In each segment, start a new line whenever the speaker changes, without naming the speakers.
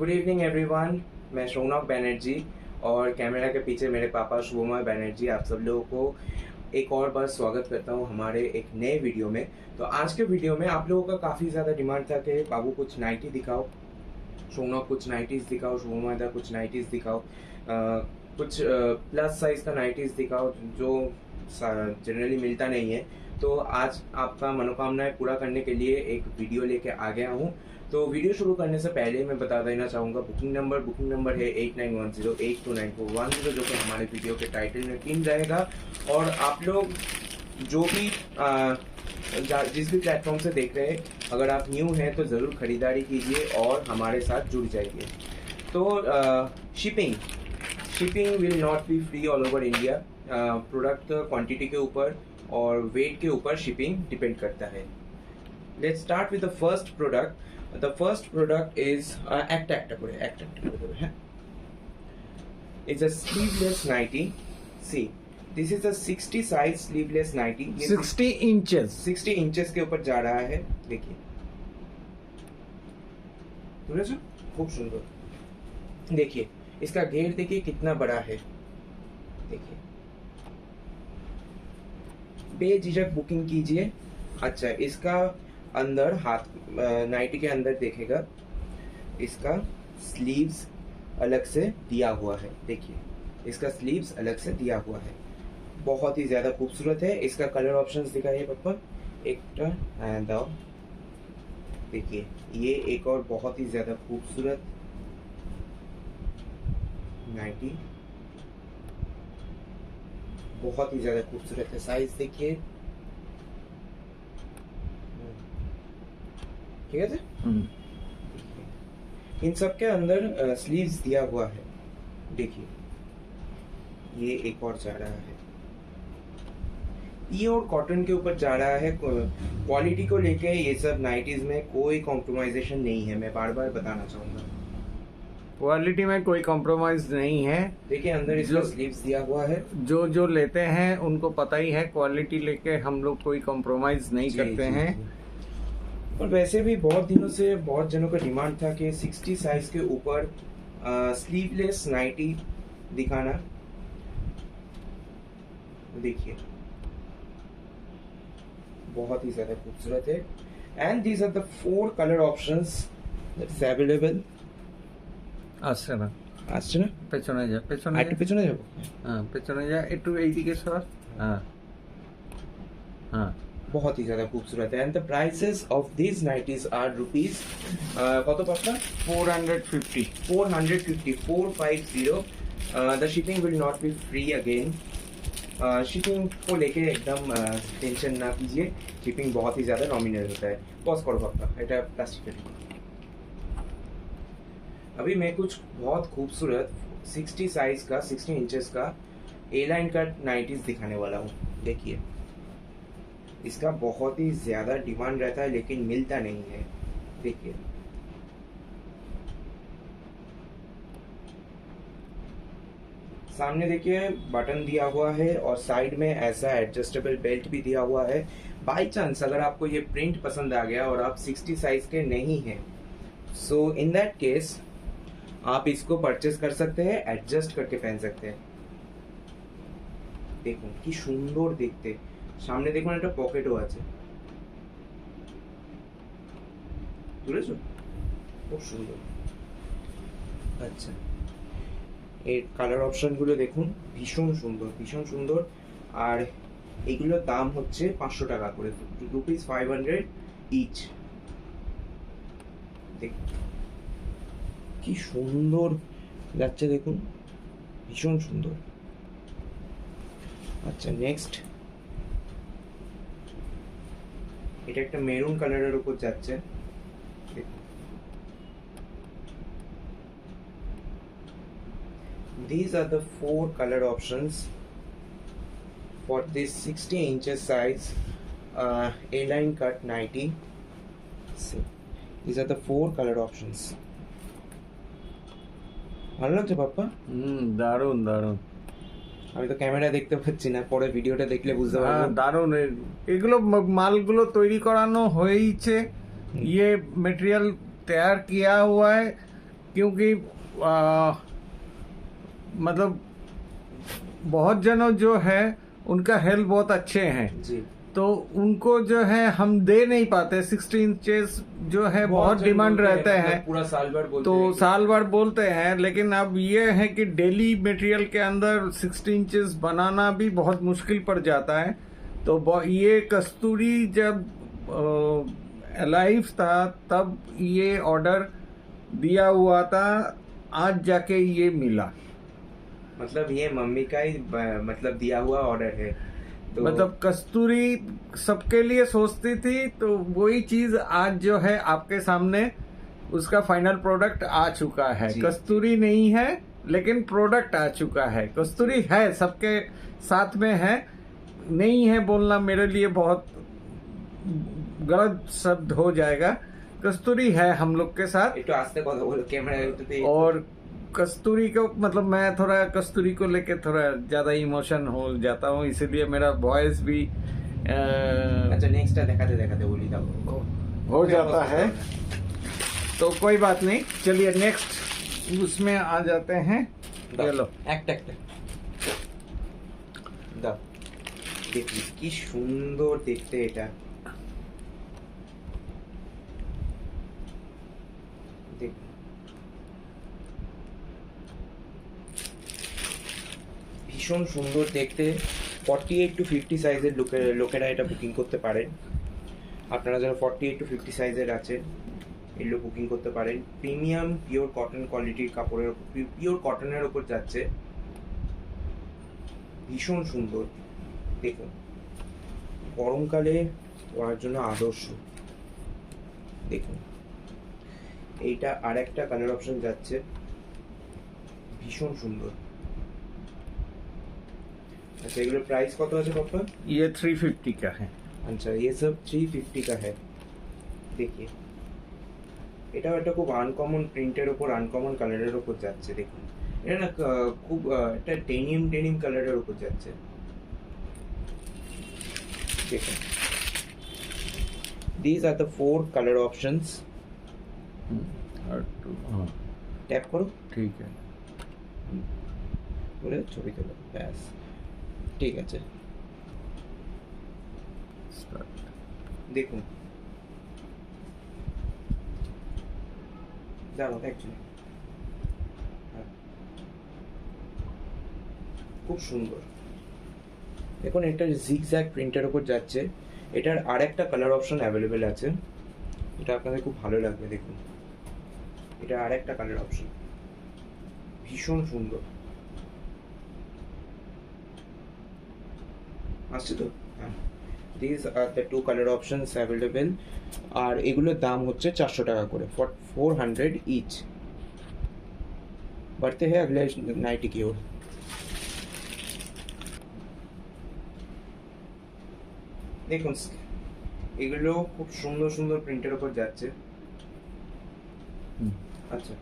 Good evening everyone. मैं शौनक बैनर्जी और camera के पीछे मेरे पापा शुभमय बैनर्जी आप सब लोगों को एक और बार स्वागत करता हूं हमारे एक नए वीडियो में। तो आज के वीडियो में आप लोगों का काफ़ी ज़्यादा डिमांड था कि बाबू कुछ नाइटी दिखाओ, शौनक कुछ नाइटीज़ दिखाओ, शुभमय दा कुछ नाइटीज़ दिखाओ, कुछ प्लस साइज़ का नाइटीज़ दिखाओ जो जनरली मिलता नहीं है। तो आज आपका मनोकामनाएं पूरा करने के लिए एक वीडियो लेके आ गया हूँ। तो वीडियो शुरू करने से पहले मैं बता देना चाहूँगा बुकिंग नंबर है 8910829410 जो कि हमारे वीडियो के टाइटल में पिन रहेगा। और आप लोग जो भी जिस भी प्लेटफॉर्म से देख रहे हैं, अगर आप न्यू हैं तो ज़रूर ख़रीदारी कीजिए और हमारे साथ जुड़ जाइए। तो shipping will not be free all over India. Product quantity के ऊपर और वेट के ऊपर शिपिंग डिपेंड करता है। Let's start with the first product. The first product is it's a sleeveless nighty. See, this is a 60 size sleeveless nighty.
60 inches
60 inches के ऊपर जा रहा है। देखिए खूब सुंदर। देखिए इसका घेर देखिए कितना बड़ा है। देखिए बेझिझक बुकिंग कीजिए। अच्छा, इसका अंदर हाथ नाइटी के अंदर देखेगा, इसका स्लीव्स अलग से दिया हुआ है। देखिए इसका स्लीव्स अलग से दिया हुआ है, बहुत ही ज़्यादा खूबसूरत है। इसका कलर ऑप्शंस दिखाइए पापा, एक दाओ। देखिए ये एक और बहुत ही ज़्यादा खूबसूरत नाइटी, बहुत ही ज़्यादा खूबसूरत है। साइज देखिए, ठीक है। इन सब के अंदर स्लीव्स दिया हुआ है। देखिए ये एक और जा रहा है, ये और कॉटन के ऊपर जा रहा है। क्वालिटी को लेके ये सब नाइटीज में कोई कॉम्प्रोमाइजेशन नहीं है, मैं बार बार बताना चाहूंगा।
क्वालिटी में कोई कॉम्प्रोमाइज नहीं है।
देखिए अंदर इसमें स्लीव्स दिया हुआ है।
जो लेते हैं उनको पता ही है, क्वालिटी लेके हम लोग कोई कॉम्प्रोमाइज नहीं करते हैं।
और वैसे भी बहुत दिनों से बहुत जनों का डिमांड था कि 60 साइज के ऊपर स्लीवलेस नाइटी दिखाना। देखिए बहुत ही ज्यादा खूबसूरत है। And these are the 4 colour options that's available.
আসছে না পেছনে যা
পেছনে যাব।
হ্যাঁ পেছনে যা একটু এইদিকে সর। হ্যাঁ হ্যাঁ
बहुत ही ज्यादा खूबसूरत है। And the prices of these nighties are rupees कत पापा
450
450 the shipping will not be free again. Shipping को लेके एकदम टेंशन ना कीजिए, शिपिंग बहुत ही ज़्यादा नॉमिनल होता है। पॉज करो पापा, এটা प्लास्टिक। अभी मैं कुछ बहुत खूबसूरत 60 साइज का 60 इंचेस का ए लाइन का नाइटीज दिखाने वाला हूँ। देखिए इसका बहुत ही ज़्यादा डिमांड रहता है लेकिन मिलता नहीं है। देखिए सामने देखिए बटन दिया हुआ है और साइड में ऐसा एडजस्टेबल बेल्ट भी दिया हुआ है। बाई चांस अगर आपको ये प्रिंट पसंद आ गया और आप 60 साइज के नहीं हैं, सो इन दैट केस आप इसको परचेज कर सकते हैं, एडजस्ट करके पहन सकते हैं। देखो कि सुंदर देखते, सामने देखो একটা পকেটও আছে, বুঝেছো? খুব সুন্দর। আচ্ছা এর কালার অপশনগুলো দেখুন, ভীষণ সুন্দর। আর এগুলোর দাম হচ্ছে 500 টাকা করে, ₹500 ইচ। দেখুন কি সুন্দর যাচ্ছে, দেখুন ভীষণ সুন্দর। আচ্ছা নেক্সট এটা একটা মেরুন কালারের উপর যাচ্ছে। These are the 4 color options for this 60 inches size A-line cut nighty. See, these are the 4 color options. ভালো লাগছে পাপ্পা?
দারুণ দারুণ।
আমি তো ক্যামেরা দেখতে পাচ্ছি না, পরে ভিডিওটা দেখলে বুঝতে পারবো।
দারুণ। এগুলো মালগুলো তৈরি করানো হয়েছে, ये मटेरियल तैयार किया हुआ है क्योंकि मतलब बहुत जनों जो है उनका हेल्थ बहुत अच्छे हैं,
जी
तो उनको जो है हम दे नहीं पाते। 16 इंचेस जो है बहुत
जन
डिमांड
बोलते
रहते
मतलब
हैं,
पूरा साल भर बोलते
तो
हैं कि-
साल भर बोलते हैं। लेकिन अब ये है कि डेली मटेरियल के अंदर 16 इंचेस बनाना भी बहुत मुश्किल पड़ जाता है। तो ये कस्तूरी जब अलाइव था तब ये ऑर्डर दिया हुआ था, आज जाके ये मिला।
मतलब ये मम्मी का ही मतलब दिया हुआ ऑर्डर है, तो
मतलब कस्तूरी सबके लिए सोचती थी, तो वही चीज आज जो है आपके सामने उसका फाइनल प्रोडक्ट आ चुका है।
जी,
कस्तूरी नहीं है लेकिन प्रोडक्ट आ चुका है। कस्तूरी है, सबके साथ में है, नहीं है बोलना मेरे लिए बहुत गलत शब्द हो जाएगा। कस्तूरी है हम लोग के साथ।
একটু আস্তে কথা বলো, ক্যামেরা
और कस्तूरी को मतलब मैं थोड़ा कस्तूरी को लेके थोड़ा ज्यादा इमोशन हो जाता हूँ, इसीलिए मेरा वॉइस भी
আচ্ছা নেক্সটটা দেখাতে দেখাতে বলি দাও
हो जाता है। तो कोई बात नहीं, चलिए नेक्स्ट उसमें आ जाते हैं। चलो
একটা একটা দাও, দেখি কি সুন্দর দেখতে এটা। দেখ ভীষণ সুন্দর দেখতে। 48 to 50 সাইজের লোকেরা এটা বুকিং করতে পারেন। আপনারা যারা 48 to 50 সাইজের আছেন এগুলো বুকিং করতে পারেন। প্রিমিয়াম পিওর কটন কোয়ালিটির কাপড়ের উপর, পিওর কটনের উপর যাচ্ছে, ভীষণ সুন্দর। দেখুন গরমকালে পরার জন্য আদর্শ। দেখুন এইটা আর একটা কালার অপশন যাচ্ছে, ভীষণ সুন্দর। अच्छा एगुलो प्राइस कत আছে पापा?
ये 350 का है।
अच्छा ये सब 350 का है। देखिए এটাও একটা খুব আনকমন প্রিন্টের উপর আনকমন কালারের উপর যাচ্ছে। দেখুন এটা না খুব একটা ডেনিম কালারের উপর যাচ্ছে। দেখুন these are the 4 color options।
और हाँ
ট্যাপ করো,
ठीक है।
বলে ছবি তোলো, ব্যাস ঠিক আছে।
Start।
দেখুন দাঁড়াও অ্যাকচুয়ালি খুব সুন্দর। দেখুন এটা জিগজ্যাগ প্রিন্টের উপর যাচ্ছে। এটার আর একটা কালার অপশন অ্যাভেলেবেল আছে, এটা আপনাদের খুব ভালো লাগবে। দেখুন এটা আর একটা কালার অপশন, ভীষণ সুন্দর আসছে তো। হ্যাঁ this are the 2 colour options available. আর এগুলোর দাম হচ্ছে 400 টাকা করে, 400 ইচ। बढ़ते हैं अगले नाइटी की ओर। দেখুন এগুলো খুব সুন্দর সুন্দর প্রিন্টের উপর যাচ্ছে। আচ্ছা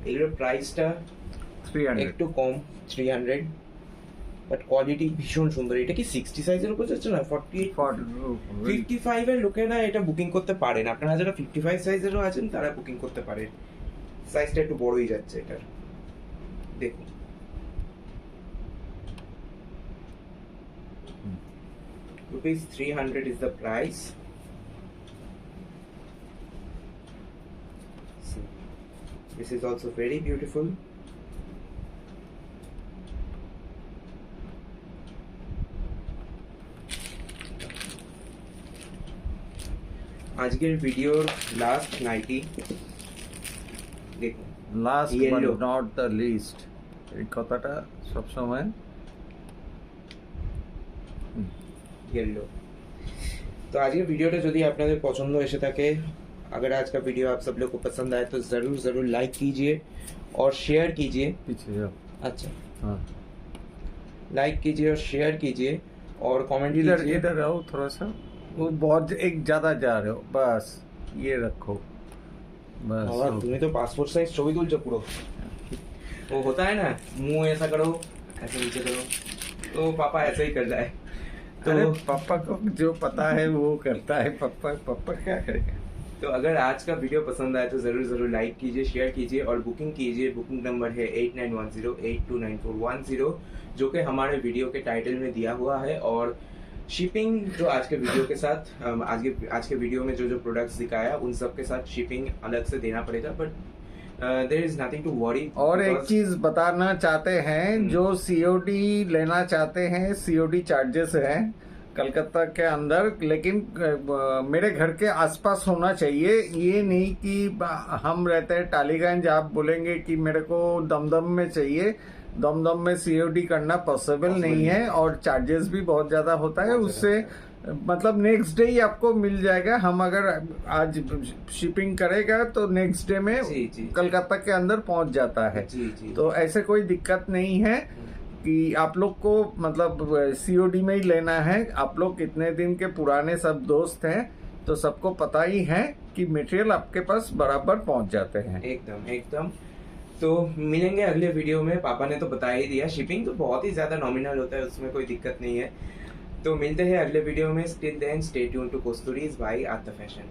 এগুলোর প্রাইসটা
300।
একটু কম, 300, বাট কোয়ালিটি ভীষণ সুন্দর। এটা কি 60 সাইজের উপর যাচ্ছে না? 48 55 এর লোকেরা এটা বুকিং করতে পারেন। আপনারা যারা 55 সাইজেরও আছেন তারা বুকিং করতে পারেন। সাইজটা একটু বড়ই যাচ্ছে এটার। দেখুন rupees 300 is the price। See, this is also very beautiful। আজকের ভিডিওর লাস্ট নাইটি দেখুন,
last but
Yellow।
Not the list, এই কথাটা সব সময়।
येलो। तो आज के वीडियो যদি আপনাদের পছন্দ এসে থাকে, अगर आज का वीडियो आप सब लोग को पसंद आए तो जरूर जरूर लाइक कीजिए और शेयर कीजिए।
पीछे जाओ।
अच्छा
हाँ
लाइक कीजिए और शेयर कीजिए और कमेंट
इधर
कीजिए।
इधर आओ थोड़ा सा, वो बहुत एक ज्यादा जा रहे हो, बस ये रखो बस।
बाबा तुम्हें तो पासपोर्ट साइज छवि तुलছো পুরো। वो होता है ना, मुंह ऐसा करो, ऐसे नीचे करो, तो पापा ऐसे ही कर रहा है।
तो पापा को जो पता है वो करता है। पापा पापा क्या करेगा।
तो अगर आज का वीडियो पसंद आए तो ज़रूर लाइक कीजिए, शेयर कीजिए और बुकिंग कीजिए। बुकिंग नंबर है 8910829410, जो कि हमारे वीडियो के टाइटल में दिया हुआ है। और शिपिंग जो आज के वीडियो के साथ आज के वीडियो में जो प्रोडक्ट्स दिखाया उन सब के साथ शिपिंग अलग से देना पड़ेगा, but there is nothing to worry.
और एक चीज बताना चाहते हैं, जो सीओडी लेना चाहते हैं, सीओडी चार्जेस हैं कलकत्ता के अंदर, लेकिन मेरे घर के आसपास होना चाहिए। ये नहीं कि हम रहते हैं टालीगंज, आप बोलेंगे कि मेरे को दमदम में चाहिए, दमदम में सीओडी करना पॉसिबल नहीं है और चार्जेस भी बहुत ज्यादा होता है। उससे मतलब नेक्स्ट डे ही आपको मिल जाएगा। हम अगर आज शिपिंग करेगा तो नेक्स्ट डे में कलकत्ता के अंदर पहुंच जाता है। तो ऐसे कोई दिक्कत नहीं है कि आप लोग को मतलब सीओडी में ही लेना है। आप लोग इतने दिन के पुराने सब दोस्त हैं तो सबको पता ही है कि मटेरियल आपके पास बराबर पहुंच जाते हैं।
एकदम। तो मिलेंगे अगले वीडियो में। पापा ने तो बता ही दिया, शिपिंग तो बहुत ही ज्यादा नॉमिनल होता है, उसमें कोई दिक्कत नहीं है। तो मिलते हैं अगले वीडियो में। Till then stay tuned to Kasturi's by art the fashion.